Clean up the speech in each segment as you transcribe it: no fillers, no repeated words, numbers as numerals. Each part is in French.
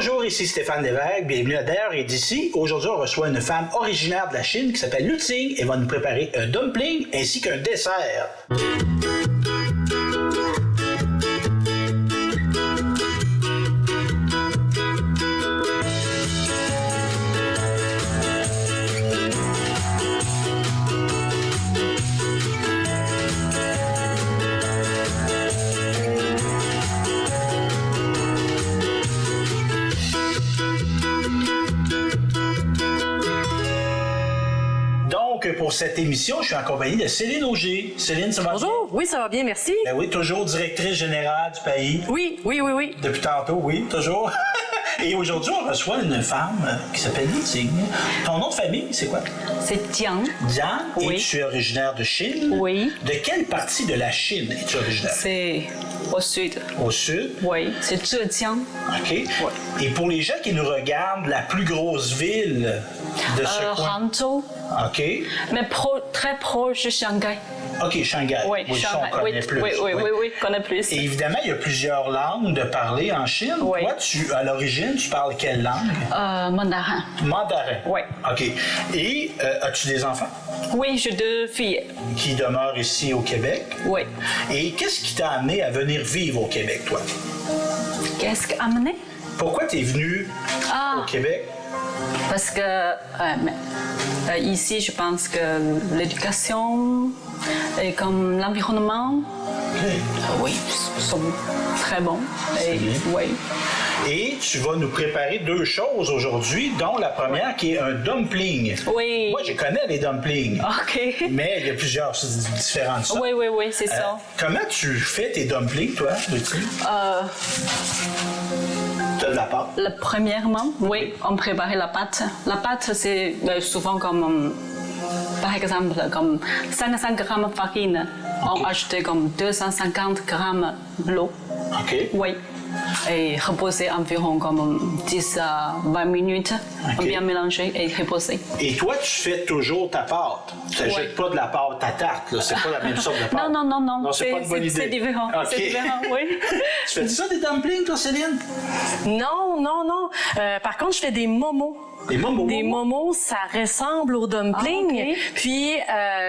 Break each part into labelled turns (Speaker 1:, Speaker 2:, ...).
Speaker 1: Bonjour, ici Stéphane Lévesque, bienvenue à D'ailleurs et d'ici. Aujourd'hui, on reçoit une femme originaire de la Chine qui s'appelle Lu Ting et va nous préparer un dumpling ainsi qu'un dessert. Pour cette émission, je suis en compagnie de Céline Auger. Céline, ça va bien?
Speaker 2: Bonjour, oui, ça va bien, merci.
Speaker 1: Ben oui, toujours directrice générale du pays.
Speaker 2: Oui.
Speaker 1: Depuis tantôt, oui, toujours. Et aujourd'hui, on reçoit une femme qui s'appelle Lu Ting. Ton nom de famille, c'est quoi?
Speaker 2: C'est Jiang.
Speaker 1: Jiang,
Speaker 2: Oui.
Speaker 1: et tu es originaire de Chine?
Speaker 2: Oui.
Speaker 1: De quelle partie de la Chine es-tu originaire?
Speaker 2: C'est au sud.
Speaker 1: Au sud?
Speaker 2: Oui, c'est Zhejiang.
Speaker 1: OK. Et pour les gens qui nous regardent, la plus grosse ville de ce coin?
Speaker 2: Hangzhou.
Speaker 1: OK.
Speaker 2: Mais très proche de Shanghai.
Speaker 1: OK, Shanghai.
Speaker 2: Oui,
Speaker 1: Shanghai. On connaît plus.
Speaker 2: Oui, on connaît plus.
Speaker 1: Et évidemment, il y a plusieurs langues de parler en Chine.
Speaker 2: Oui.
Speaker 1: Toi, à l'origine, tu parles quelle langue?
Speaker 2: Mandarin.
Speaker 1: Mandarin.
Speaker 2: Oui.
Speaker 1: OK. Et as-tu des enfants?
Speaker 2: Oui, j'ai 2 filles.
Speaker 1: Qui demeurent ici au Québec?
Speaker 2: Oui.
Speaker 1: Et qu'est-ce qui t'a amené à venir vivre au Québec, toi?
Speaker 2: Qu'est-ce qui a amené?
Speaker 1: Pourquoi tu es venu au Québec?
Speaker 2: Parce que ici, je pense que l'éducation et comme l'environnement, oui, sont très bons. Et, oui.
Speaker 1: Et tu vas nous préparer 2 choses aujourd'hui, dont la première qui est un dumpling.
Speaker 2: Oui.
Speaker 1: Moi, je connais les dumplings.
Speaker 2: OK.
Speaker 1: Mais il y a plusieurs différentes sortes.
Speaker 2: Oui, c'est ça.
Speaker 1: Comment tu fais tes dumplings, toi, Lucie? Tu as de la pâte?
Speaker 2: Premièrement, oui, on prépare la pâte. La pâte, c'est souvent comme, par exemple, comme 500 grammes de farine. On achète comme 250 grammes d'eau.
Speaker 1: OK.
Speaker 2: Oui. Et reposer environ comme 10 à 20 minutes.
Speaker 1: OK.
Speaker 2: Bien mélanger et reposer.
Speaker 1: Et toi, tu fais toujours ta pâte. Tu n'achètes pas de la pâte à tarte, là. C'est pas la même sorte de pâte.
Speaker 2: Non.
Speaker 1: Non, c'est pas une bonne idée.
Speaker 2: C'est différent.
Speaker 1: OK.
Speaker 2: C'est différent, oui.
Speaker 1: Tu fais ça, des dumplings, toi, Céline?
Speaker 3: Non. Par contre, je fais des momos.
Speaker 1: Des momos?
Speaker 3: Des momos, ça ressemble aux dumplings.
Speaker 2: Ah, OK.
Speaker 3: Puis,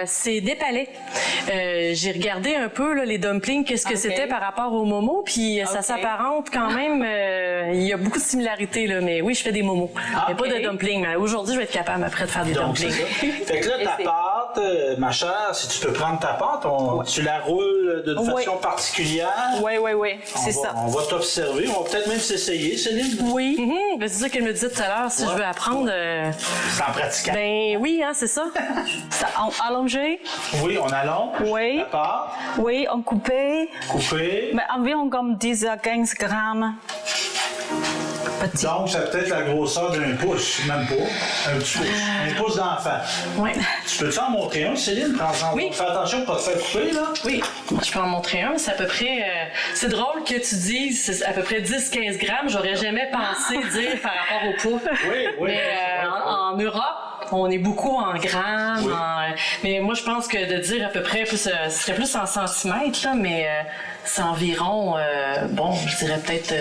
Speaker 3: c'est des palais. J'ai regardé un peu là, les dumplings, qu'est-ce que
Speaker 2: OK.
Speaker 3: c'était par rapport aux momos. Puis, ça
Speaker 2: OK.
Speaker 3: s'apparente quand même. Il y a beaucoup de similarités, là. Mais oui, je fais des momos. Mais
Speaker 2: OK.
Speaker 3: pas de dumplings. Mais aujourd'hui, je vais être capable après de faire des
Speaker 1: Donc, c'est
Speaker 3: dumplings.
Speaker 1: ça. Fait que là, ta pâte, ma chère, si tu peux prendre ta pâte, tu la roules d'une
Speaker 2: Oui.
Speaker 1: façon particulière.
Speaker 2: Oui, c'est ça.
Speaker 1: On va t'observer. On va peut-être même s'essayer, Céline.
Speaker 3: Oui. Ben, c'est ça qu'elle me disait tout à l'heure. Si je veux apprendre.
Speaker 1: C'est en pratiquant.
Speaker 3: Ben oui, hein, c'est ça.
Speaker 2: Ça, on allongé.
Speaker 1: Oui, on allonge
Speaker 2: Oui.
Speaker 1: la pâte,
Speaker 2: Oui, on coupé.
Speaker 1: coupée.
Speaker 2: Mais environ comme 10 à 15 grammes. Petit.
Speaker 1: Donc, ça peut être la grosseur d'un pouce, même pas. Un petit pouce. Un pouce d'enfant.
Speaker 3: Oui.
Speaker 1: Tu peux-tu en montrer un, Céline? Prends-en.
Speaker 3: Oui.
Speaker 1: Fais attention pour pas te faire couper, là.
Speaker 3: Oui, je peux en montrer un. C'est à peu près... c'est drôle que tu dises c'est à peu près 10-15 grammes. J'aurais jamais pensé dire par rapport au poids.
Speaker 1: Oui.
Speaker 3: Mais en Europe, on est beaucoup en grammes.
Speaker 1: Oui.
Speaker 3: Mais moi, je pense que de dire à peu près, ce serait plus en centimètres, là, mais c'est environ, je dirais peut-être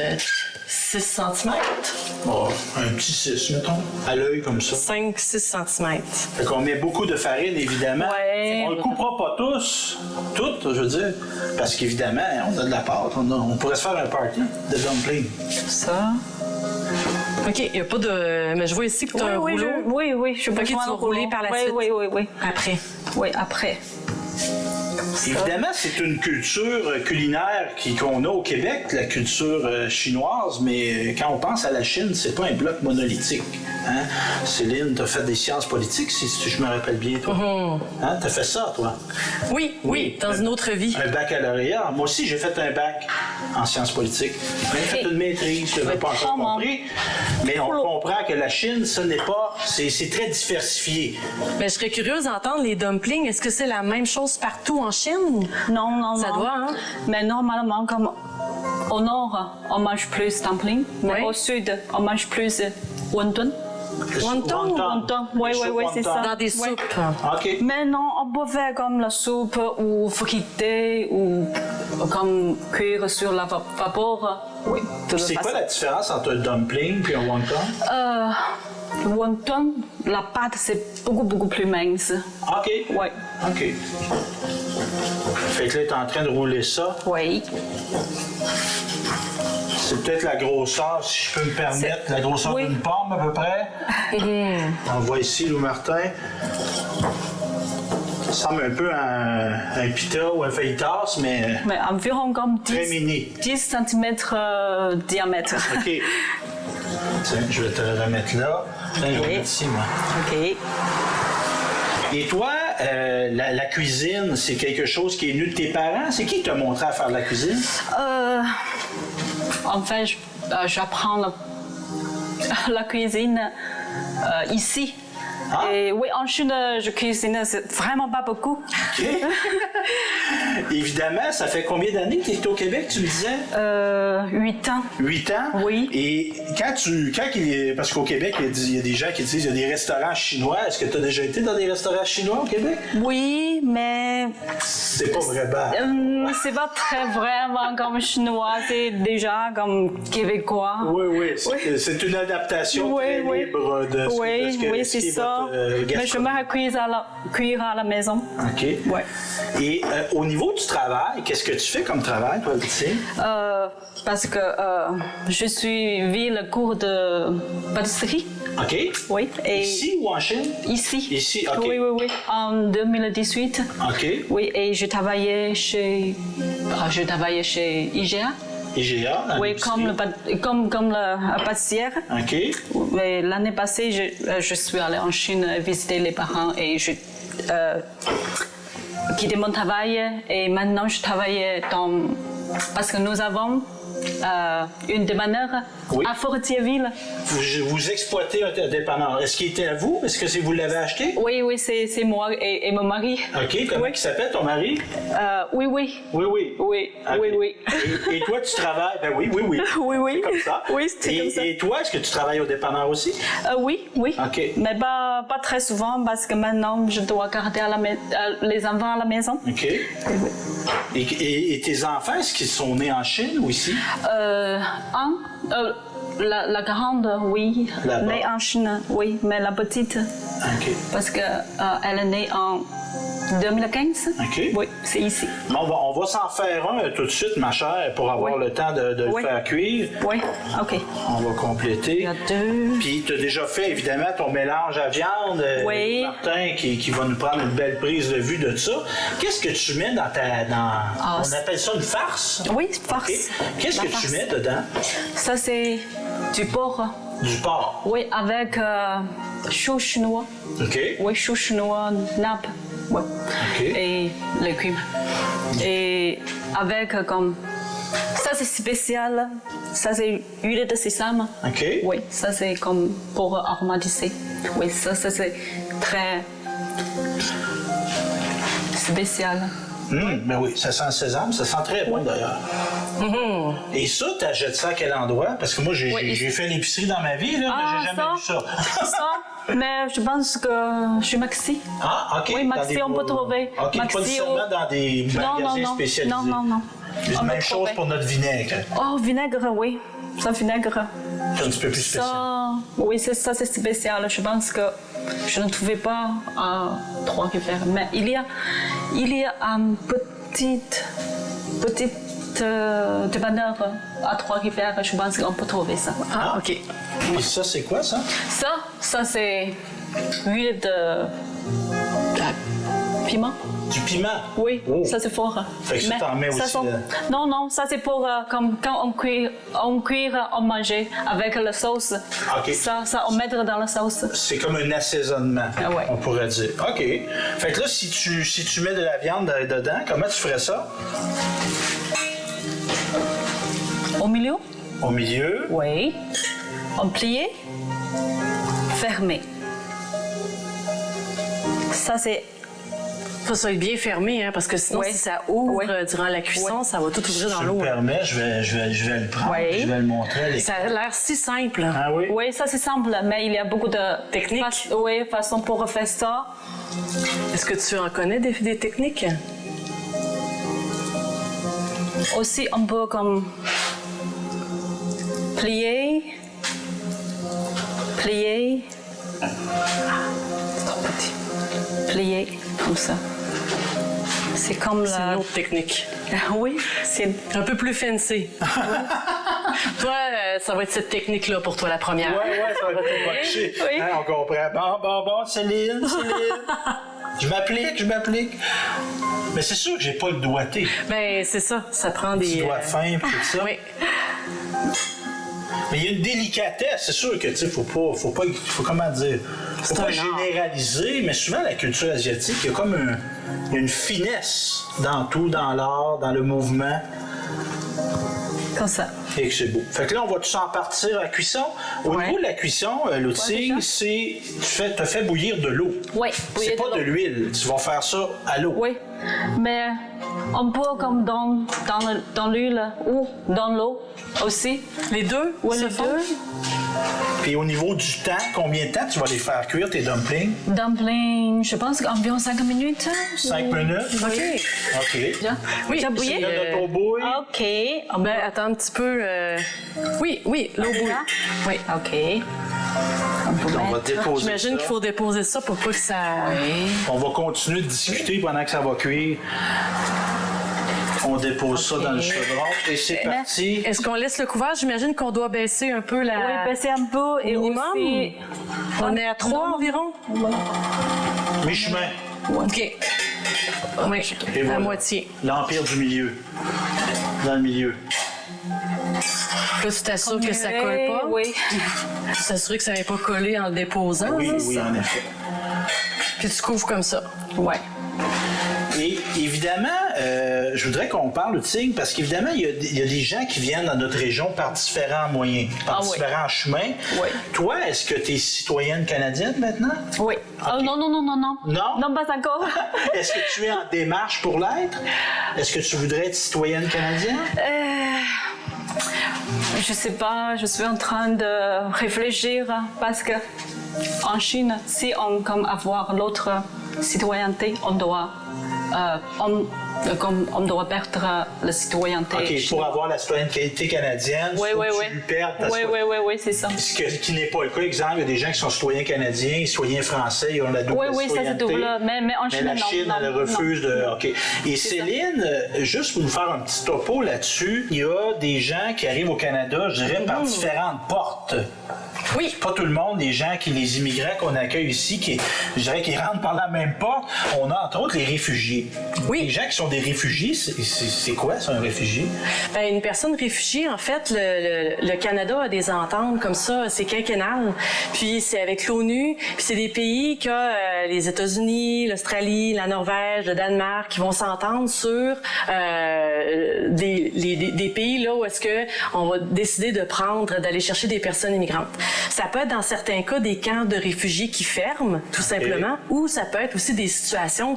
Speaker 3: 6 centimètres.
Speaker 1: Oh, un petit 6, mettons. À l'œil, comme ça.
Speaker 3: 5-6 centimètres.
Speaker 1: Fait qu'on met beaucoup de farine, évidemment.
Speaker 2: Ouais.
Speaker 1: On le coupera pas tous. Toutes, je veux dire. Parce qu'évidemment, on a de la pâte. On pourrait se faire un party de dumpling.
Speaker 2: Ça.
Speaker 3: OK, il n'y a pas de... Mais je vois ici que tu as un rouleau.
Speaker 2: Oui, je peux
Speaker 3: OK, tu vas rouler par la suite.
Speaker 2: Oui.
Speaker 3: Après.
Speaker 2: Oui, après.
Speaker 1: Évidemment, c'est une culture culinaire qu'on a au Québec, la culture chinoise, mais quand on pense à la Chine, c'est pas un bloc monolithique. Hein? Céline, tu as fait des sciences politiques, si je me rappelle bien, toi. Hein? Tu as fait ça, toi?
Speaker 3: Oui, dans une autre vie.
Speaker 1: Un baccalauréat. Moi aussi, j'ai fait un bac en sciences politiques. J'ai même fait une maîtrise, je l'avais pas encore compris. Mais on comprend que la Chine, ce n'est pas... C'est très diversifié.
Speaker 3: Mais je serais curieuse d'entendre les dumplings. Est-ce que c'est la même chose partout en Chine?
Speaker 2: Non.
Speaker 3: Ça doit, hein?
Speaker 2: Mais normalement, comme au nord, on mange plus dumpling. Mais
Speaker 3: Oui.
Speaker 2: au sud, on mange plus wonton. Wonton. Oui,
Speaker 1: Les
Speaker 2: oui,
Speaker 1: soupes
Speaker 2: oui, c'est
Speaker 1: wonton.
Speaker 2: ça.
Speaker 3: Dans des
Speaker 2: Oui.
Speaker 3: soupes.
Speaker 1: OK.
Speaker 2: Mais non, on peut faire comme la soupe ou friter ou comme cuire sur la vapeur. Oui, de
Speaker 1: C'est
Speaker 2: toute
Speaker 1: quoi
Speaker 2: façon.
Speaker 1: la différence entre un dumpling et un wonton?
Speaker 2: Le wonton, la pâte, c'est beaucoup plus mince.
Speaker 1: OK.
Speaker 2: Oui.
Speaker 1: OK. Fait que là, tu es en train de rouler ça.
Speaker 2: Oui.
Speaker 1: C'est peut-être la grosseur, si je peux me permettre,
Speaker 2: C'est-
Speaker 1: la grosseur
Speaker 2: oui.
Speaker 1: d'une pomme à peu près. On voit ici, Lou Martin. Ça ressemble un peu à un pita ou un fajitas, mais
Speaker 2: Mais environ comme
Speaker 1: très mini.
Speaker 2: 10 cm diamètre.
Speaker 1: OK. Tiens, je vais te le remettre là. Tiens, je vais le mettre ici, moi.
Speaker 2: OK.
Speaker 1: Et toi, la cuisine, c'est quelque chose qui est venu de tes parents? C'est qui t'a montré à faire de la cuisine?
Speaker 2: En fait, j'apprends la cuisine ici.
Speaker 1: Ah.
Speaker 2: Et oui, en Chine, je cuisine vraiment pas beaucoup.
Speaker 1: OK. Évidemment, ça fait combien d'années que tu es au Québec, tu me disais?
Speaker 2: 8 ans.
Speaker 1: 8 ans?
Speaker 2: Oui.
Speaker 1: Et parce qu'au Québec, il y a des gens qui disent qu'il y a des restaurants chinois. Est-ce que tu as déjà été dans des restaurants chinois au Québec?
Speaker 2: Oui, mais
Speaker 1: C'est pas vraiment.
Speaker 2: c'est pas très vraiment comme chinois, c'est déjà comme québécois.
Speaker 1: Oui. C'est une adaptation très libre de ce
Speaker 2: Oui,
Speaker 1: de ce
Speaker 2: c'est
Speaker 1: qui est
Speaker 2: ça.
Speaker 1: votre,
Speaker 2: Mais je
Speaker 1: gastronomie.
Speaker 2: me cuire à la maison.
Speaker 1: OK.
Speaker 2: Ouais.
Speaker 1: Et au niveau du travail, qu'est-ce que tu fais comme travail, toi, Lucie?
Speaker 2: Parce que je suis le cours de pâtisserie.
Speaker 1: OK.
Speaker 2: Oui. Et
Speaker 1: Ici ou en Chine?
Speaker 2: Ici.
Speaker 1: Ici, OK.
Speaker 2: Oui. En 2018.
Speaker 1: OK.
Speaker 2: Oui, et je travaillais chez IGA.
Speaker 1: IGA? dans
Speaker 2: Oui,
Speaker 1: l'épicerie.
Speaker 2: comme la pâtissière.
Speaker 1: OK.
Speaker 2: Mais l'année passée, je suis allée en Chine visiter les parents et je quitté mon travail. Et maintenant, je travaille parce que nous avons une dépanneur
Speaker 1: Oui.
Speaker 2: à Fortierville.
Speaker 1: Vous exploitez un dépanneur. Est-ce qu'il était à vous? Est-ce que vous l'avez acheté?
Speaker 2: Oui, c'est moi et mon mari.
Speaker 1: OK. Comment
Speaker 2: Oui.
Speaker 1: il s'appelle, ton mari?
Speaker 2: Oui.
Speaker 1: Oui.
Speaker 2: Oui.
Speaker 1: Et toi, tu travailles? Ben oui.
Speaker 2: Oui.
Speaker 1: Comme ça.
Speaker 2: Oui, c'est comme ça.
Speaker 1: Et toi, est-ce que tu travailles au dépanneur aussi?
Speaker 2: Oui.
Speaker 1: OK.
Speaker 2: Mais pas très souvent parce que maintenant, je dois garder les enfants à la maison.
Speaker 1: OK. Et tes enfants, est-ce qu'ils sont nés en Chine ou ici?
Speaker 2: La grande, oui,
Speaker 1: Là-bas.
Speaker 2: née en Chine, oui, mais la petite,
Speaker 1: OK.
Speaker 2: parce que elle est née en 2015.
Speaker 1: OK.
Speaker 2: Oui, c'est ici.
Speaker 1: Bon, on va s'en faire un tout de suite, ma chère, pour avoir
Speaker 2: Oui.
Speaker 1: le temps de
Speaker 2: Oui.
Speaker 1: le faire cuire.
Speaker 2: Oui, OK.
Speaker 1: On va compléter.
Speaker 2: Il y a 2.
Speaker 1: Puis, tu as déjà fait, évidemment, ton mélange à viande.
Speaker 2: Oui.
Speaker 1: Martin, qui va nous prendre une belle prise de vue de ça. Qu'est-ce que tu mets dans on appelle ça une farce?
Speaker 2: Oui, farce.
Speaker 1: OK. Qu'est-ce
Speaker 2: La
Speaker 1: que
Speaker 2: farce.
Speaker 1: tu mets dedans?
Speaker 2: Ça, c'est du porc.
Speaker 1: Du porc.
Speaker 2: Oui, avec chou chinois.
Speaker 1: OK.
Speaker 2: Oui, chou chinois, nappe. Oui.
Speaker 1: OK.
Speaker 2: Et légumes. Et avec comme. Ça, c'est spécial. Ça, c'est huile de sésame.
Speaker 1: OK.
Speaker 2: Oui, ça, c'est comme pour aromatiser. Oui, ça c'est très spécial.
Speaker 1: Ben oui, ça sent le sésame, ça sent très bon d'ailleurs. Et ça, tu achètes ça à quel endroit? Parce que moi, j'ai
Speaker 2: Oui.
Speaker 1: fait l'épicerie dans ma vie, là, mais j'ai jamais vu ça.
Speaker 2: Ça, mais je pense que chez Maxi.
Speaker 1: Ah, OK.
Speaker 2: Oui,
Speaker 1: dans
Speaker 2: Maxi,
Speaker 1: des
Speaker 2: on peut
Speaker 1: bois.
Speaker 2: trouver.
Speaker 1: OK,
Speaker 2: Maxi
Speaker 1: pas nécessairement dans des magasins spécialisés.
Speaker 2: Non.
Speaker 1: La
Speaker 2: On
Speaker 1: même
Speaker 2: peut
Speaker 1: chose
Speaker 2: trouver.
Speaker 1: pour notre vinaigre.
Speaker 2: Oh, vinaigre, oui. Ça, vinaigre.
Speaker 1: C'est un petit peu plus spécial.
Speaker 2: Ça, oui, ça, c'est spécial. Je pense que je ne trouvais pas à Trois-Rivières. Mais il y a un petit dépanneur à Trois-Rivières. Je pense qu'on peut trouver ça.
Speaker 3: Ah, OK.
Speaker 1: Et ça, c'est quoi, ça?
Speaker 2: Ça c'est huile de piment.
Speaker 1: Du piment?
Speaker 2: Oui,
Speaker 1: Oh.
Speaker 2: ça c'est fort.
Speaker 1: Fait que ça, t'en mets
Speaker 2: ça
Speaker 1: aussi,
Speaker 2: sont-
Speaker 1: là.
Speaker 2: Non, ça c'est pour comme quand on cuit, on mangeait avec la sauce.
Speaker 1: OK.
Speaker 2: Ça on met dans la sauce.
Speaker 1: C'est comme un assaisonnement,
Speaker 2: Ah ouais.
Speaker 1: on pourrait dire. OK. Fait que là, si tu mets de la viande dedans, comment tu ferais ça?
Speaker 2: Au milieu,
Speaker 1: Au milieu?
Speaker 2: oui. On plie, fermé. Ça c'est
Speaker 3: Faut que ça soit bien fermé, hein, parce que sinon,
Speaker 2: Oui.
Speaker 3: si ça ouvre
Speaker 2: Oui.
Speaker 3: Durant la cuisson, ça va tout ouvrir dans
Speaker 1: Si tu
Speaker 3: l'eau.
Speaker 1: me permets, je vais le prendre,
Speaker 2: Oui.
Speaker 1: je vais le montrer à l'écran.
Speaker 3: Ça a l'air si simple.
Speaker 1: Ah oui?
Speaker 2: Oui, ça c'est simple, mais il y a beaucoup de
Speaker 3: Techniques.
Speaker 2: Oui, façons pour faire ça.
Speaker 3: Est-ce que tu en connais des techniques?
Speaker 2: Aussi, on peut comme plier. Ah, c'est trop petit. Plier, comme ça. C'est comme
Speaker 3: C'est une
Speaker 2: la...
Speaker 3: autre technique.
Speaker 2: Oui, c'est...
Speaker 3: Un peu plus fancy. Toi, ça va être cette technique-là pour toi, la première.
Speaker 1: Ouais, ça va être botché.
Speaker 2: Oui.
Speaker 1: Hein, on comprend. Bon, Céline. Je m'applique. Mais c'est sûr que j'ai pas le doigté.
Speaker 3: Ben, c'est ça. Ça prend des...
Speaker 1: Petit doigt fin et tout ça.
Speaker 3: Oui.
Speaker 1: Mais il y a une délicatesse, c'est sûr que, tu sais, faut comment dire, faut
Speaker 3: C'est
Speaker 1: pas
Speaker 3: un art.
Speaker 1: généraliser, mais souvent la culture asiatique, il y a comme une finesse dans tout, dans l'art, dans le mouvement,
Speaker 2: Comme ça.
Speaker 1: et que c'est beau. Fait que là, on va tous en partir à la cuisson. Au niveau de la cuisson, l'outil,
Speaker 2: Ouais,
Speaker 1: c'est, tu fais bouillir de l'eau.
Speaker 2: Oui,
Speaker 1: C'est
Speaker 2: bouillir
Speaker 1: pas de
Speaker 2: l'eau.
Speaker 1: l'huile, tu vas faire ça à l'eau.
Speaker 2: Oui, mais on peut comme dans l'huile ou dans l'eau aussi.
Speaker 3: Les deux?
Speaker 2: Oui,
Speaker 3: se
Speaker 2: les
Speaker 3: font?
Speaker 2: deux.
Speaker 1: Puis au niveau du temps, combien de temps tu vas les faire cuire, tes dumplings?
Speaker 2: Dumpling, je pense qu'environ 5 minutes.
Speaker 1: 5 minutes?
Speaker 3: OK.
Speaker 1: OK.
Speaker 2: Déjà,
Speaker 3: Oui,
Speaker 2: déjà bouilli?
Speaker 1: Il y a notre eau bouille.
Speaker 2: OK. On
Speaker 3: Ben, attends un petit peu. Oui, l'eau bouille. Oui.
Speaker 2: OK. On peut
Speaker 1: On va
Speaker 2: mettre...
Speaker 1: déposer
Speaker 3: J'imagine
Speaker 1: ça.
Speaker 3: qu'il faut déposer ça pour pas que ça...
Speaker 1: On va continuer de discuter pendant que ça va cuire. On dépose ça dans le chaudron et c'est parti.
Speaker 3: Est-ce qu'on laisse le couvert? J'imagine qu'on doit baisser un peu la...
Speaker 2: Oui, baisser un peu et
Speaker 3: Minimum?
Speaker 2: aussi...
Speaker 3: On est à 3 environ?
Speaker 1: Mi-chemin.
Speaker 3: OK. Oui,
Speaker 1: Et
Speaker 3: à
Speaker 1: voilà.
Speaker 3: moitié.
Speaker 1: L'empire du milieu. Dans le milieu.
Speaker 3: Là, tu t'assures que ça colle pas?
Speaker 2: Oui.
Speaker 3: Tu t'assures que ça n'est pas collé en le déposant?
Speaker 1: Oui,
Speaker 3: c'est
Speaker 1: oui,
Speaker 3: ça?
Speaker 1: en effet.
Speaker 3: Puis tu couvres comme ça.
Speaker 2: Ouais.
Speaker 1: Et évidemment, je voudrais qu'on parle de Tigre parce qu'évidemment, il y a des gens qui viennent dans notre région par différents moyens, par
Speaker 2: Ah oui.
Speaker 1: différents chemins.
Speaker 2: Oui.
Speaker 1: Toi, est-ce que tu es citoyenne canadienne maintenant?
Speaker 2: Oui. Oh, non.
Speaker 1: Non?
Speaker 2: Non, pas encore.
Speaker 1: Est-ce que tu es en démarche pour l'être? Est-ce que tu voudrais être citoyenne canadienne?
Speaker 2: Je sais pas, je suis en train de réfléchir parce que en Chine, si on comme avoir l'autre citoyenneté, on doit perdre la citoyenneté.
Speaker 1: OK, pour
Speaker 2: chinoise.
Speaker 1: avoir la citoyenneté canadienne,
Speaker 2: Oui,
Speaker 1: faut
Speaker 2: oui,
Speaker 1: que
Speaker 2: oui.
Speaker 1: tu lui perdes ta
Speaker 2: Oui, c'est ça.
Speaker 1: Ce qui n'est pas le cas. Exemple, il y a des gens qui sont citoyens canadiens, citoyens français, ils ont la double
Speaker 2: Oui, ça c'est
Speaker 1: citoyenneté.
Speaker 2: double. Mais en Chine,
Speaker 1: Mais la
Speaker 2: non.
Speaker 1: Chine, elle refuse de... OK. Et Céline, juste pour nous faire un petit topo là-dessus, il y a des gens qui arrivent au Canada, je dirais, par différentes portes.
Speaker 3: Oui.
Speaker 1: Pas tout le monde, les immigrants qu'on accueille ici, je dirais qu'ils rentrent par la même porte. On a entre autres les réfugiés.
Speaker 3: Oui.
Speaker 1: Les gens qui sont des réfugiés, c'est quoi ça, un réfugié?
Speaker 3: Ben, une personne réfugiée, en fait, le Canada a des ententes comme ça, c'est quinquennal. Puis c'est avec l'ONU, puis c'est des pays que les États-Unis, l'Australie, la Norvège, le Danemark, qui vont s'entendre sur des pays là où est-ce que on va décider d'aller chercher des personnes immigrantes. Ça peut être dans certains cas des camps de réfugiés qui ferment, tout simplement, ou ça peut être aussi des situations,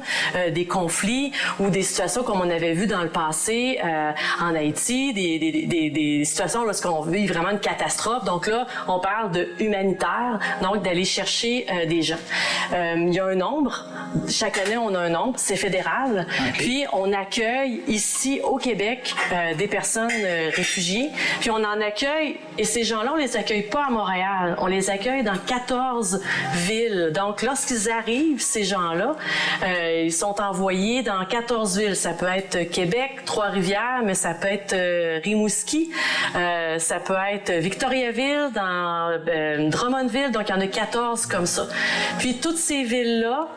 Speaker 3: des conflits ou des situations comme on avait vu dans le passé en Haïti, des situations lorsqu'on vit vraiment une catastrophe. Donc là, on parle de humanitaire, donc d'aller chercher des gens. Il y a un nombre. Chaque année, on a un nombre. C'est fédéral.
Speaker 1: Okay.
Speaker 3: Puis on accueille ici au Québec des personnes réfugiées. Puis on en accueille, et ces gens-là, on les accueille pas à Montréal. On les accueille dans 14 villes. Donc lorsqu'ils arrivent, ces gens-là, ils sont envoyés dans 14 villes. Ça peut être Québec, Trois-Rivières, mais ça peut être Rimouski, ça peut être Victoriaville, dans Drummondville. Donc il y en a 14 comme ça. Puis toutes ces villes-là,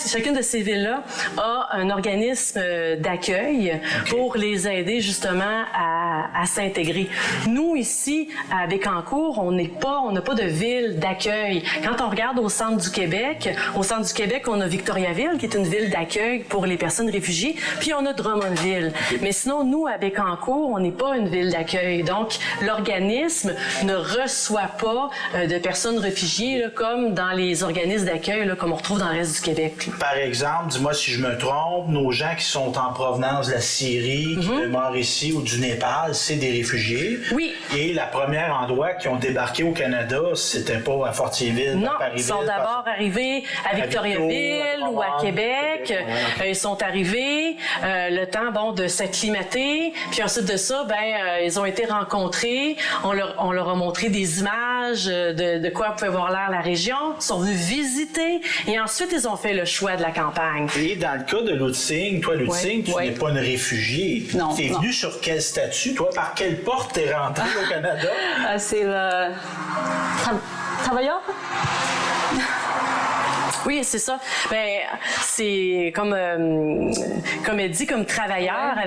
Speaker 3: chacune de ces villes-là a un organisme d'accueil pour les aider justement à à s'intégrer. Nous, ici, à Bécancour, on n'a pas de ville d'accueil. Quand on regarde au centre du Québec, on a Victoriaville, qui est une ville d'accueil pour les personnes réfugiées, puis on a Drummondville. Mais sinon, nous, à Bécancour, on n'est pas une ville d'accueil. Donc, l'organisme ne reçoit pas de personnes réfugiées là, comme dans les organismes d'accueil là, comme on retrouve dans le reste du Québec. Là.
Speaker 1: Par exemple, dis-moi si je me trompe, nos gens qui sont en provenance de la Syrie, qui demeurent ici ou du Népal, c'est des réfugiés.
Speaker 3: Oui.
Speaker 1: Et la première endroit qui ont débarqué au Canada, c'était pas à Fortierville,
Speaker 3: non,
Speaker 1: à Parisville.
Speaker 3: Ils sont d'abord arrivés à Victoriaville ou à Québec. Ils sont arrivés le temps de s'acclimater. Puis ensuite de ça, ils ont été rencontrés. On leur a montré des images de quoi pouvait avoir l'air la région. Ils sont venus visiter. Et ensuite, ils ont fait le choix de la campagne.
Speaker 1: Et dans le cas de Lutzing, toi, Lutzing, tu n'es pas une réfugiée.
Speaker 2: Non.
Speaker 1: Tu es venue sur quel statut? Toi, par quelle porte t'es rentrée au Canada?
Speaker 2: C'est le travailleur.
Speaker 3: Oui, c'est ça. C'est comme elle dit, comme travailleur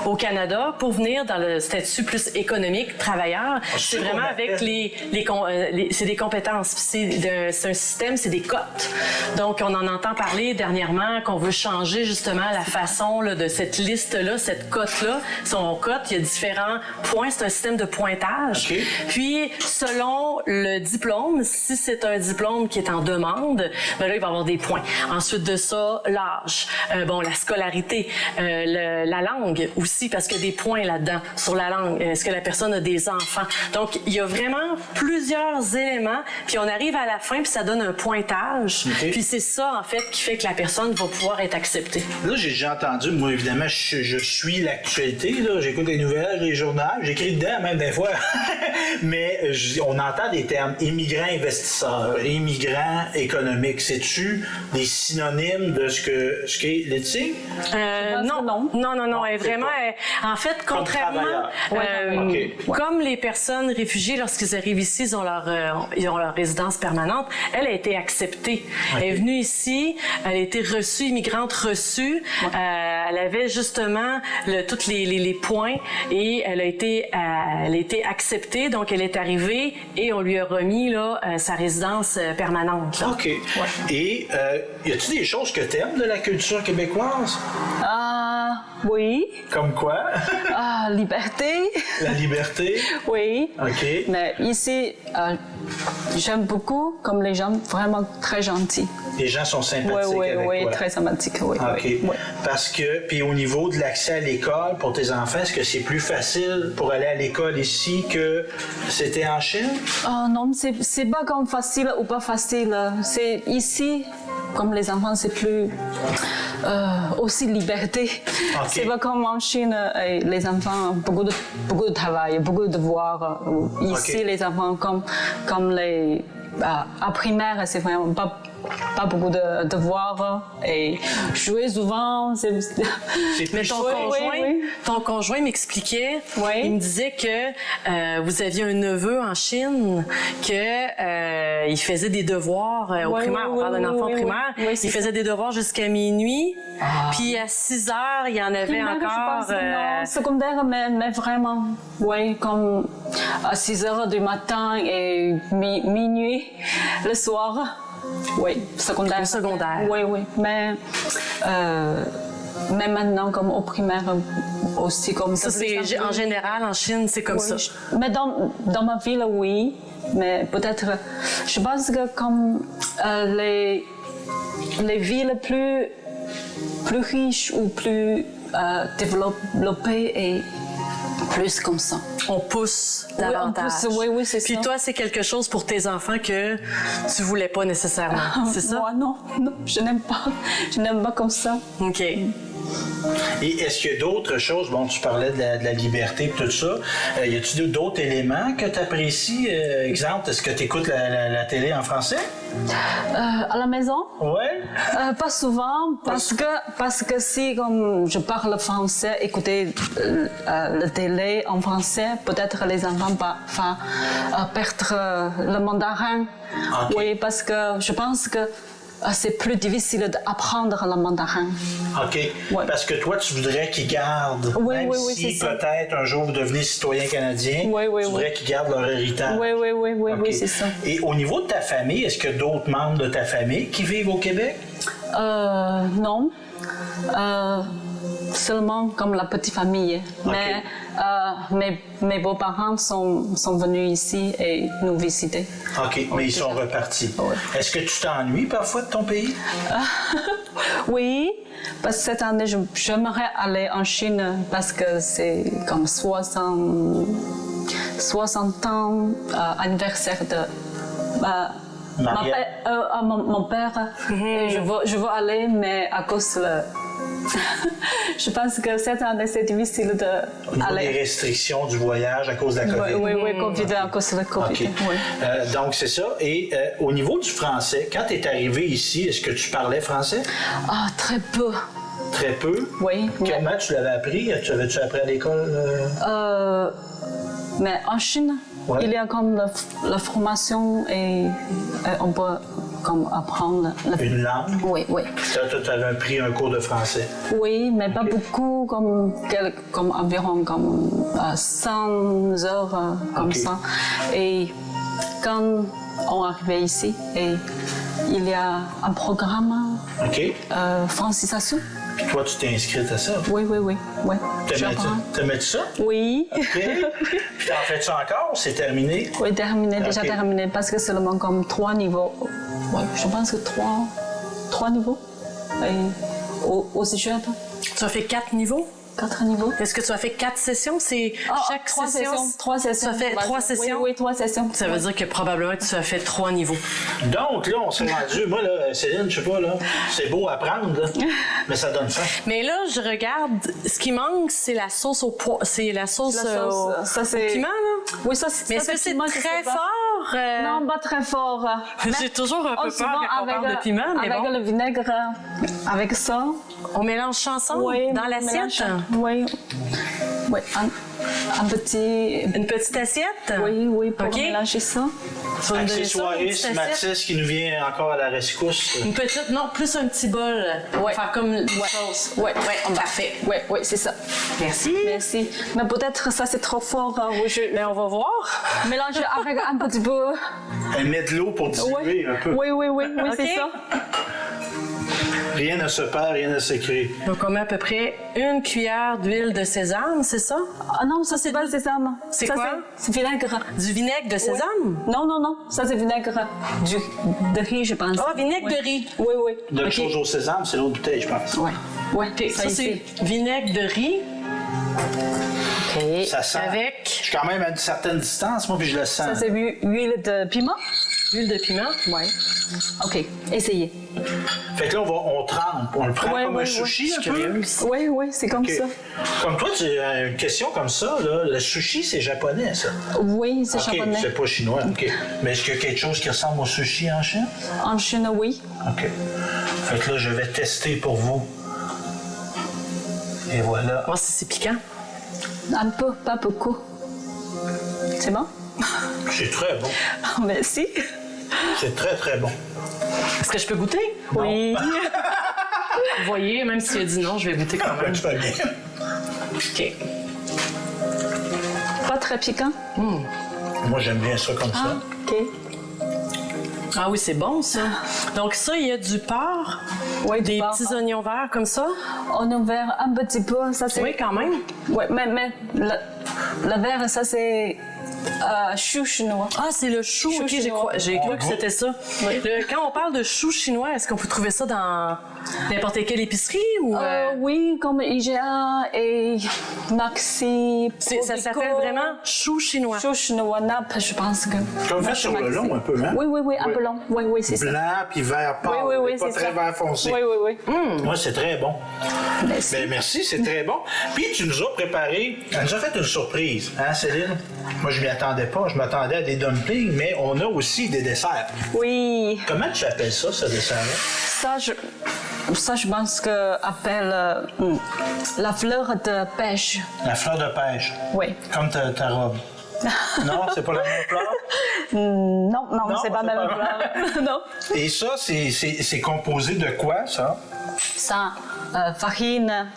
Speaker 3: au Canada pour venir dans le statut plus économique travailleur. C'est vraiment avec c'est des compétences. C'est un système, c'est des cotes. Donc, on en entend parler dernièrement qu'on veut changer justement la façon là, de cette liste-là, cette cote-là. Son cote, il y a différents points. C'est un système de pointage. Okay. Puis, selon le diplôme, si c'est un diplôme qui est en demande, là, il va avoir des points. Ensuite de ça, l'âge, la scolarité, la langue aussi, parce qu'il y a des points là-dedans sur la langue. Est-ce que la personne a des enfants? Donc, il y a vraiment plusieurs éléments, puis on arrive à la fin, puis ça donne un pointage. Okay. Puis c'est ça, en fait, qui fait que la personne va pouvoir être acceptée.
Speaker 1: Là, j'ai déjà entendu, moi, évidemment, je suis l'actualité, là, j'écoute les nouvelles, les journaux, j'écris dedans, même des fois, mais on entend des termes immigrants investisseurs, immigrants économiques. C'est-tu des synonymes de ce qu'est Lutzing?
Speaker 3: Non. Elle est vraiment... en fait, contrairement... Comme les personnes réfugiées, lorsqu'ils arrivent ici, ils ont leur résidence permanente, elle a été acceptée. Okay. Elle est venue ici, elle a été reçue, immigrante reçue. Elle avait justement tous les points et elle a été acceptée. Donc, elle est arrivée et on lui a remis là, sa résidence permanente. Là.
Speaker 1: OK. Ouais. Et y a-t-il des choses que t'aimes de la culture québécoise?
Speaker 2: Oui.
Speaker 1: Comme quoi?
Speaker 2: Liberté.
Speaker 1: La liberté?
Speaker 2: Oui.
Speaker 1: OK.
Speaker 2: Mais ici, j'aime beaucoup comme les gens vraiment très gentils.
Speaker 1: Les gens sont sympathiques avec toi.
Speaker 2: Oui, très sympathiques, oui.
Speaker 1: OK.
Speaker 2: Oui.
Speaker 1: Parce que, puis au niveau de l'accès à l'école pour tes enfants, est-ce que c'est plus facile pour aller à l'école ici que c'était en Chine?
Speaker 2: Non, c'est pas comme facile ou pas facile. C'est ici, comme les enfants, c'est plus aussi liberté. Okay. C'est pas comme en Chine, les enfants, beaucoup de travail, beaucoup de devoirs. Ici, les enfants, comme les... à primaire, c'est vraiment pas beaucoup de devoirs et jouer souvent.
Speaker 3: Mais ton conjoint m'expliquait, il me disait que vous aviez un neveu en Chine que il faisait des devoirs au primaire. On parle d'un enfant primaire. Il faisait des devoirs jusqu'à minuit. Puis à 6 heures, il y en avait primaire, encore.
Speaker 2: Non, secondaire, mais vraiment, comme à 6 heures du matin et minuit le soir. Oui, secondaire.
Speaker 3: Le secondaire.
Speaker 2: Oui. Mais maintenant, comme au primaire, aussi comme ça.
Speaker 3: En général, en Chine, c'est comme ça.
Speaker 2: Mais dans ma ville, oui. Mais peut-être, je pense que comme les villes plus riches ou plus développées et plus comme ça.
Speaker 3: On pousse davantage.
Speaker 2: Oui, c'est ça.
Speaker 3: Puis toi, c'est quelque chose pour tes enfants que tu voulais pas nécessairement, c'est ça?
Speaker 2: Moi, non, je n'aime pas. Je n'aime pas comme ça.
Speaker 3: OK.
Speaker 1: Et est-ce qu'il y a d'autres choses? Bon, tu parlais de la liberté et tout ça. Y a-t-il d'autres éléments que tu apprécies? Exemple, est-ce que tu écoutes la télé en français?
Speaker 2: À la maison?
Speaker 1: Oui.
Speaker 2: Pas souvent, parce que si comme je parle français, écouter la télé en français, peut-être les enfants vont perdre le mandarin. Okay. Oui, parce que je pense que c'est plus difficile d'apprendre le mandarin.
Speaker 1: OK.
Speaker 2: Ouais.
Speaker 1: Parce que toi, tu voudrais qu'ils gardent,
Speaker 2: Oui,
Speaker 1: même
Speaker 2: oui, oui,
Speaker 1: si
Speaker 2: c'est ça.
Speaker 1: peut-être un jour vous devenez citoyen canadien,
Speaker 2: Oui, oui,
Speaker 1: tu
Speaker 2: oui.
Speaker 1: voudrais qu'ils gardent leur héritage.
Speaker 2: Oui,
Speaker 1: OK.
Speaker 2: oui, c'est ça.
Speaker 1: Et au niveau de ta famille, est-ce qu'il y a d'autres membres de ta famille qui vivent au Québec?
Speaker 2: Non. Seulement comme la petite famille. Mais mes beaux-parents sont venus ici et nous visiter.
Speaker 1: OK, mais ils sont repartis.
Speaker 2: Oui.
Speaker 1: Est-ce que tu t'ennuies parfois de ton pays?
Speaker 2: Oui, parce que cette année, j'aimerais aller en Chine parce que c'est comme 60 ans anniversaire de mon père. Et je veux aller, mais à cause de... je pense que cette année, c'est difficile
Speaker 1: Au niveau des
Speaker 2: d'aller.
Speaker 1: restrictions du voyage à cause de la COVID?
Speaker 2: Oui, COVID, à cause de la COVID.
Speaker 1: OK.
Speaker 2: Oui.
Speaker 1: Donc, c'est ça. Et au niveau du français, quand tu es arrivé ici, est-ce que tu parlais français?
Speaker 2: Ah, très peu.
Speaker 1: Très peu?
Speaker 2: Oui.
Speaker 1: Comment tu l'avais appris? Tu avais-tu appris à l'école?
Speaker 2: Mais en Chine,
Speaker 1: Ouais.
Speaker 2: il y a comme la formation et on peut comme apprendre.
Speaker 1: Une langue?
Speaker 2: Oui.
Speaker 1: Tu avais pris un cours de français?
Speaker 2: Oui, mais pas beaucoup, comme environ comme 100 heures, comme
Speaker 1: Ok.
Speaker 2: ça. Et quand on arrivait ici, et il y a un programme
Speaker 1: OK.
Speaker 2: francisation.
Speaker 1: Puis toi, tu t'es inscrite à ça?
Speaker 2: Oui. J'apprends.
Speaker 1: T'aimais-tu ça?
Speaker 2: Oui.
Speaker 1: OK. Puis t'en fais-tu encore? C'est terminé?
Speaker 2: Oui, déjà
Speaker 1: Ok.
Speaker 2: terminé, parce que c'est seulement comme 3 niveaux. Oui, je pense que 3 niveaux. Et au sujet,
Speaker 3: Tu as fait 4 niveaux?
Speaker 2: 4 niveaux.
Speaker 3: Est-ce que tu as fait 4 sessions? C'est chaque
Speaker 2: 3
Speaker 3: session?
Speaker 2: sessions. 3 sessions.
Speaker 3: Tu as fait 3 sessions?
Speaker 2: Oui, 3 sessions.
Speaker 3: Ça veut dire que probablement que tu as fait 3 niveaux.
Speaker 1: Donc, là, on s'est rendu. Moi, là, Céline, je sais pas, là, c'est beau à prendre, là, mais ça donne faim.
Speaker 3: Mais là, je regarde, ce qui manque, c'est la sauce au pois. C'est la sauce,
Speaker 2: Ça,
Speaker 3: au
Speaker 2: c'est...
Speaker 3: piment, là?
Speaker 2: Oui, ça, c'est...
Speaker 3: Mais
Speaker 2: ça,
Speaker 3: est-ce que c'est
Speaker 2: piment, je sais
Speaker 3: très
Speaker 2: pas.
Speaker 3: fort?
Speaker 2: Non, pas très fort.
Speaker 3: J'ai toujours un peu peur
Speaker 2: souvent
Speaker 3: quand on parle de piment, mais
Speaker 2: avec
Speaker 3: bon.
Speaker 2: le vinaigre, avec ça.
Speaker 3: On mélange ça ensemble dans l'assiette?
Speaker 2: Oui. Oui, un petit...
Speaker 3: Une petite assiette?
Speaker 2: Oui, pour
Speaker 3: OK.
Speaker 2: mélanger ça.
Speaker 3: Tu vas me donner ça, une
Speaker 1: Accessoiriste
Speaker 3: petite assiette?
Speaker 1: Mathis qui nous vient encore à la rescousse.
Speaker 3: Une petite, non, plus un petit bol. Pour
Speaker 2: Ouais.
Speaker 3: faire comme une sauce.
Speaker 2: Oui,
Speaker 3: Parfait.
Speaker 2: Oui, c'est ça.
Speaker 3: Merci.
Speaker 2: Merci. Mais peut-être ça, c'est trop fort.
Speaker 3: Mais on va voir.
Speaker 2: Mélanger avec un petit peu...
Speaker 1: Elle met de l'eau pour diluer un peu.
Speaker 2: Oui, c'est
Speaker 3: OK.
Speaker 2: ça.
Speaker 1: Rien ne se perd, rien ne se crée.
Speaker 3: Donc, on met à peu près 1 cuillère d'huile de sésame, c'est ça?
Speaker 2: Ah non, ça, c'est pas le sésame.
Speaker 3: C'est
Speaker 2: Ça,
Speaker 3: quoi?
Speaker 2: C'est vinaigre.
Speaker 3: Du vinaigre de sésame?
Speaker 2: Non, ça, c'est vinaigre de riz, je pense.
Speaker 3: Ah, vinaigre
Speaker 2: Oui.
Speaker 3: de riz.
Speaker 2: Oui.
Speaker 1: De
Speaker 3: OK.
Speaker 1: chose au sésame, c'est l'autre bouteille, je pense.
Speaker 2: Oui,
Speaker 3: Ça, c'est vinaigre de riz
Speaker 2: OK.
Speaker 1: Ça sent.
Speaker 3: avec
Speaker 1: Je suis quand même à une certaine distance, moi, puis je le sens.
Speaker 2: Ça, c'est huile de piment?
Speaker 3: l'huile de piment.
Speaker 2: Oui. OK, essayez.
Speaker 1: Fait que là, on trempe. On le prend
Speaker 2: Ouais,
Speaker 1: comme
Speaker 2: ouais,
Speaker 1: un sushi,
Speaker 3: Je
Speaker 1: un
Speaker 3: suis
Speaker 1: peu.
Speaker 3: curieuse.
Speaker 2: Oui, c'est comme
Speaker 1: OK.
Speaker 2: ça.
Speaker 1: Comme toi, tu as une question comme ça, là. Le sushi, c'est japonais, ça.
Speaker 2: Oui, c'est
Speaker 1: OK,
Speaker 2: japonais.
Speaker 1: c'est pas chinois. OK. Mais est-ce qu'il y a quelque chose qui ressemble au sushi en Chine?
Speaker 2: En Chine, oui.
Speaker 1: OK. Fait que là, je vais tester pour vous. Et voilà.
Speaker 3: Voir si c'est piquant.
Speaker 2: Un peu, pas beaucoup. C'est bon?
Speaker 1: C'est très bon.
Speaker 2: Merci.
Speaker 1: C'est très, très bon.
Speaker 3: Est-ce que je peux goûter?
Speaker 2: Oui.
Speaker 3: Vous voyez, même s'il a dit non, je vais goûter quand même.
Speaker 1: Tu vas bien.
Speaker 3: OK.
Speaker 2: Pas très piquant.
Speaker 1: Moi, j'aime bien ça comme ça.
Speaker 2: OK.
Speaker 3: Ah oui, c'est bon, ça. Donc ça, il y a du porc,
Speaker 2: Oui,
Speaker 3: des
Speaker 2: du porc.
Speaker 3: petits oignons verts comme ça.
Speaker 2: On a vert un petit peu, ça c'est...
Speaker 3: Oui, quand même.
Speaker 2: Oui, mais le vert, ça c'est chou chinois.
Speaker 3: Ah, c'est le chou.
Speaker 2: Chou
Speaker 3: OK,
Speaker 2: chinois.
Speaker 3: j'ai cru que c'était ça. Quand on parle de chou chinois, est-ce qu'on peut trouver ça dans n'importe quelle épicerie ou...
Speaker 2: Oui, comme IGA et Maxi.
Speaker 3: ça s'appelle vraiment chou chinois.
Speaker 2: Chou chinois, nappe, je pense que...
Speaker 1: Comme fait sur le long, un peu, hein?
Speaker 2: Oui, un peu long. Oui, c'est ça.
Speaker 1: Blanc puis vert pâle.
Speaker 2: Oui,
Speaker 1: pas
Speaker 2: c'est
Speaker 1: très
Speaker 2: ça.
Speaker 1: vert foncé.
Speaker 2: Oui.
Speaker 1: Moi, c'est très bon.
Speaker 2: Merci.
Speaker 1: Ben, merci, c'est très bon. Puis tu nous as préparé, elle nous a fait une surprise, hein, Céline? Moi, je m'y attendais pas. Je m'attendais à des dumplings, mais on a aussi des desserts.
Speaker 2: Oui,
Speaker 1: Comment tu appelles ça, ce dessert-là?
Speaker 2: ça, je pense que appelle la fleur de pêche.
Speaker 1: La fleur de pêche.
Speaker 2: Oui.
Speaker 1: Comme ta robe. Non, c'est pas la même fleur?
Speaker 2: Non,
Speaker 1: Non,
Speaker 2: c'est pas
Speaker 1: c'est
Speaker 2: même
Speaker 1: pas
Speaker 2: beurre. Non.
Speaker 1: Et ça, c'est composé de quoi, ça?
Speaker 2: Ça, farine,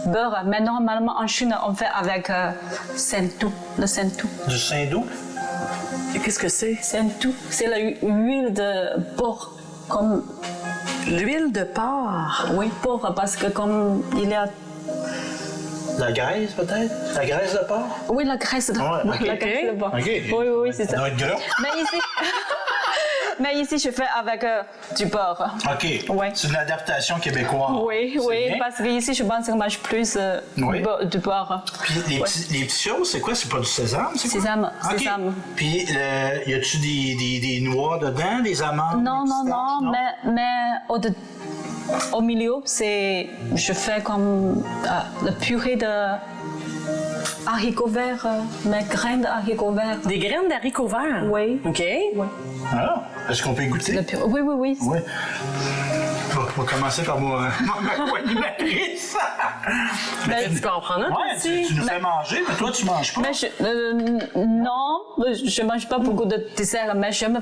Speaker 2: beurre. Mais normalement, en Chine, on fait avec sentou, le sentou.
Speaker 1: Du saindoux?
Speaker 3: Et qu'est-ce que c'est?
Speaker 2: Sentou, c'est l'huile de porc. Comme,
Speaker 3: L'huile de porc.
Speaker 2: oui, porc, parce que comme il y a...
Speaker 1: La graisse, peut-être? La graisse de porc?
Speaker 2: Oui, la graisse de porc.
Speaker 1: Ouais, ok.
Speaker 2: La graisse de porc.
Speaker 1: OK.
Speaker 2: Oui, c'est
Speaker 1: Ça
Speaker 2: ça.
Speaker 1: doit être gras.
Speaker 2: Mais ici, je fais avec du beurre.
Speaker 1: OK.
Speaker 2: Ouais.
Speaker 1: C'est une adaptation québécoise.
Speaker 2: Oui,
Speaker 1: C'est
Speaker 2: oui,
Speaker 1: bien.
Speaker 2: parce qu'ici, je pense qu'on mange plus
Speaker 1: Oui.
Speaker 2: du beurre.
Speaker 1: Puis les petites choses, c'est quoi? C'est pas du sésame? C'est quoi?
Speaker 2: Sésame,
Speaker 1: OK.
Speaker 2: sésame.
Speaker 1: Puis y a-tu des noix dedans, des amandes?
Speaker 2: Non,
Speaker 1: des
Speaker 2: non,
Speaker 1: pistaches,
Speaker 2: non, mais au milieu, je fais comme le purée de haricots verts, mais graines d'haricots verts.
Speaker 3: Des graines d'haricots verts?
Speaker 2: Oui.
Speaker 3: OK.
Speaker 2: Oui.
Speaker 1: Ah, est-ce qu'on peut y goûter?
Speaker 2: Oui.
Speaker 1: Oui. On va commencer par ma co-animatrice.
Speaker 3: Ben, tu peux en prendre un, toi
Speaker 1: Ouais,
Speaker 3: aussi.
Speaker 1: tu nous fais manger, mais toi, tu manges pas.
Speaker 2: Mais non, je mange pas beaucoup de dessert, mais j'aime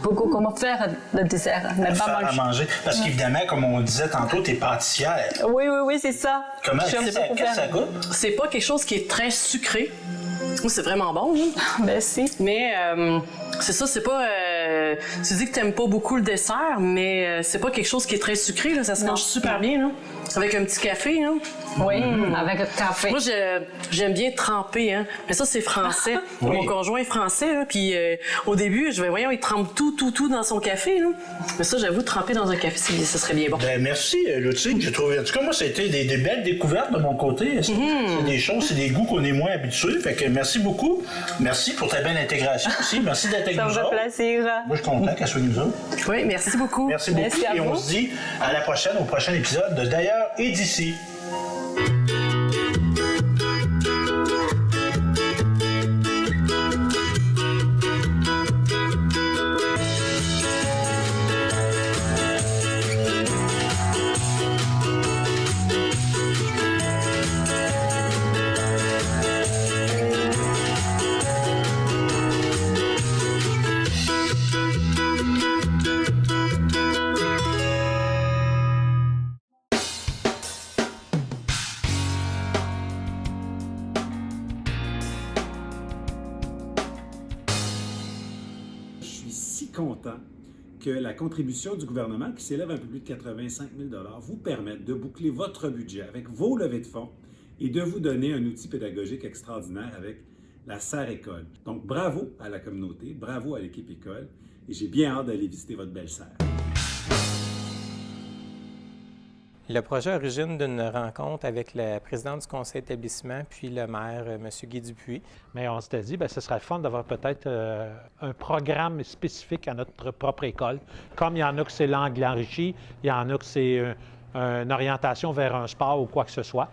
Speaker 2: beaucoup comment faire le dessert, mais pas
Speaker 1: Faire à
Speaker 2: manger.
Speaker 1: manger. Parce qu'évidemment, comme on disait tantôt, t'es pâtissière.
Speaker 2: Oui, c'est ça.
Speaker 1: Comment
Speaker 2: J'aime
Speaker 1: qu'est-ce
Speaker 2: beaucoup
Speaker 1: que ça
Speaker 2: faire.
Speaker 1: goûte?
Speaker 3: C'est pas quelque chose qui est très sucré. Oh, c'est vraiment bon, hein?
Speaker 2: Merci.
Speaker 3: Mais c'est ça, c'est pas... tu dis que t'aimes pas beaucoup le dessert, mais c'est pas quelque chose qui est très sucré, là. Ça se
Speaker 2: Non.
Speaker 3: mange super bien, là. Avec un petit café, là.
Speaker 2: Oui, avec le café.
Speaker 3: Moi, j'aime bien tremper, hein. Mais ça, c'est français.
Speaker 1: Oui.
Speaker 3: Mon conjoint est français, là. Puis au début, je vais, voyons, il trempe tout dans son café, là. Mais ça, j'avoue, tremper dans un café, ça serait bien bon.
Speaker 1: Ben, merci, Lucie. J'ai trouvé. En tout cas, moi, ça a été des belles découvertes de mon côté. C'est des choses, c'est des goûts qu'on est moins habitués. Fait que merci beaucoup. Merci pour ta belle intégration aussi. Merci d'être avec
Speaker 2: Ça me
Speaker 1: nous
Speaker 2: fait
Speaker 1: autres.
Speaker 2: plaisir.
Speaker 1: Moi, je suis content qu'elle soit avec nous autres.
Speaker 3: Oui, merci beaucoup.
Speaker 1: Merci beaucoup.
Speaker 2: Merci à
Speaker 1: Et on
Speaker 2: vous.
Speaker 1: se dit à la prochaine, au prochain épisode de D'ailleurs et d'ici.
Speaker 4: Je suis si content que la contribution du gouvernement, qui s'élève à un peu plus de 85 000 $, vous permette de boucler votre budget avec vos levées de fonds et de vous donner un outil pédagogique extraordinaire avec la Serre École. Donc, bravo à la communauté, bravo à l'équipe École, et j'ai bien hâte d'aller visiter votre belle serre.
Speaker 5: Le projet origine d'une rencontre avec la présidente du conseil d'établissement puis le maire, M. Guy Dupuis.
Speaker 6: Mais on s'était dit, bien, ce serait le fun d'avoir peut-être un programme spécifique à notre propre école. Comme il y en a que c'est l'anglais enrichi, il y en a que c'est une orientation vers un sport ou quoi que ce soit.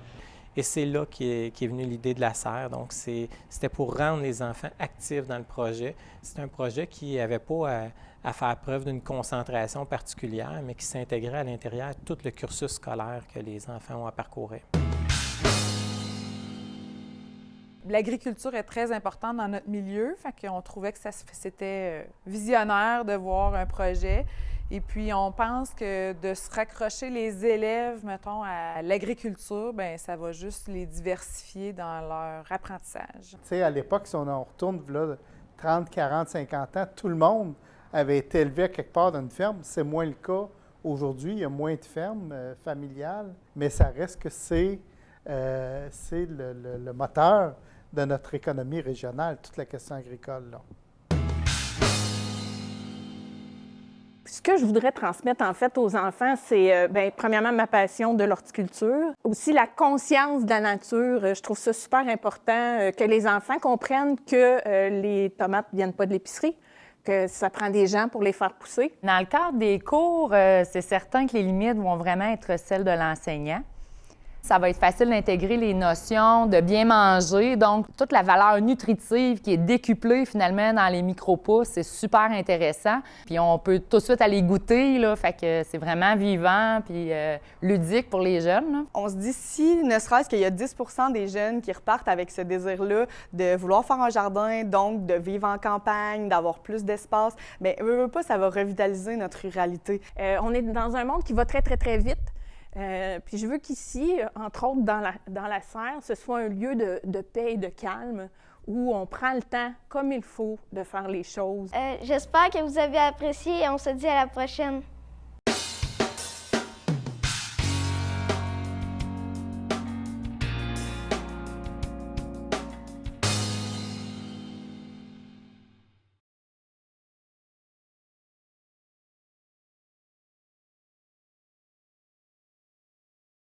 Speaker 5: Et c'est là qu'est venue l'idée de la serre. Donc, c'était pour rendre les enfants actifs dans le projet. C'est un projet qui n'avait pas à faire preuve d'une concentration particulière, mais qui s'intégrait à l'intérieur de tout le cursus scolaire que les enfants ont à parcourir.
Speaker 7: L'agriculture est très importante dans notre milieu, fait qu'on trouvait que c'était visionnaire de voir un projet. Et puis, on pense que de se raccrocher les élèves, mettons, à l'agriculture, bien, ça va juste les diversifier dans leur apprentissage.
Speaker 8: Tu sais, à l'époque, si on retourne là, 30, 40, 50 ans, tout le monde avait été élevé à quelque part dans une ferme. C'est moins le cas aujourd'hui. Il y a moins de fermes familiales, mais ça reste que c'est le moteur de notre économie régionale, toute la question agricole, là.
Speaker 9: Ce que je voudrais transmettre, en fait, aux enfants, c'est, premièrement, ma passion de l'horticulture. Aussi, la conscience de la nature. Je trouve ça super important que les enfants comprennent que les tomates ne viennent pas de l'épicerie, que ça prend des gens pour les faire pousser.
Speaker 10: Dans le cadre des cours, c'est certain que les limites vont vraiment être celles de l'enseignant. Ça va être facile d'intégrer les notions de bien manger. Donc, toute la valeur nutritive qui est décuplée finalement dans les micro-pousses, c'est super intéressant. Puis on peut tout de suite aller goûter, là, fait que c'est vraiment vivant puis ludique pour les jeunes, là.
Speaker 11: On se dit, si ne serait-ce qu'il y a 10 % des jeunes qui repartent avec ce désir-là de vouloir faire un jardin, donc de vivre en campagne, d'avoir plus d'espace, bien, veut pas, ça va revitaliser notre ruralité.
Speaker 9: On est dans un monde qui va très, très, très vite. Puis je veux qu'ici, entre autres dans la serre, ce soit un lieu de paix et de calme où on prend le temps, comme il faut, de faire les choses.
Speaker 12: J'espère que vous avez apprécié et on se dit à la prochaine.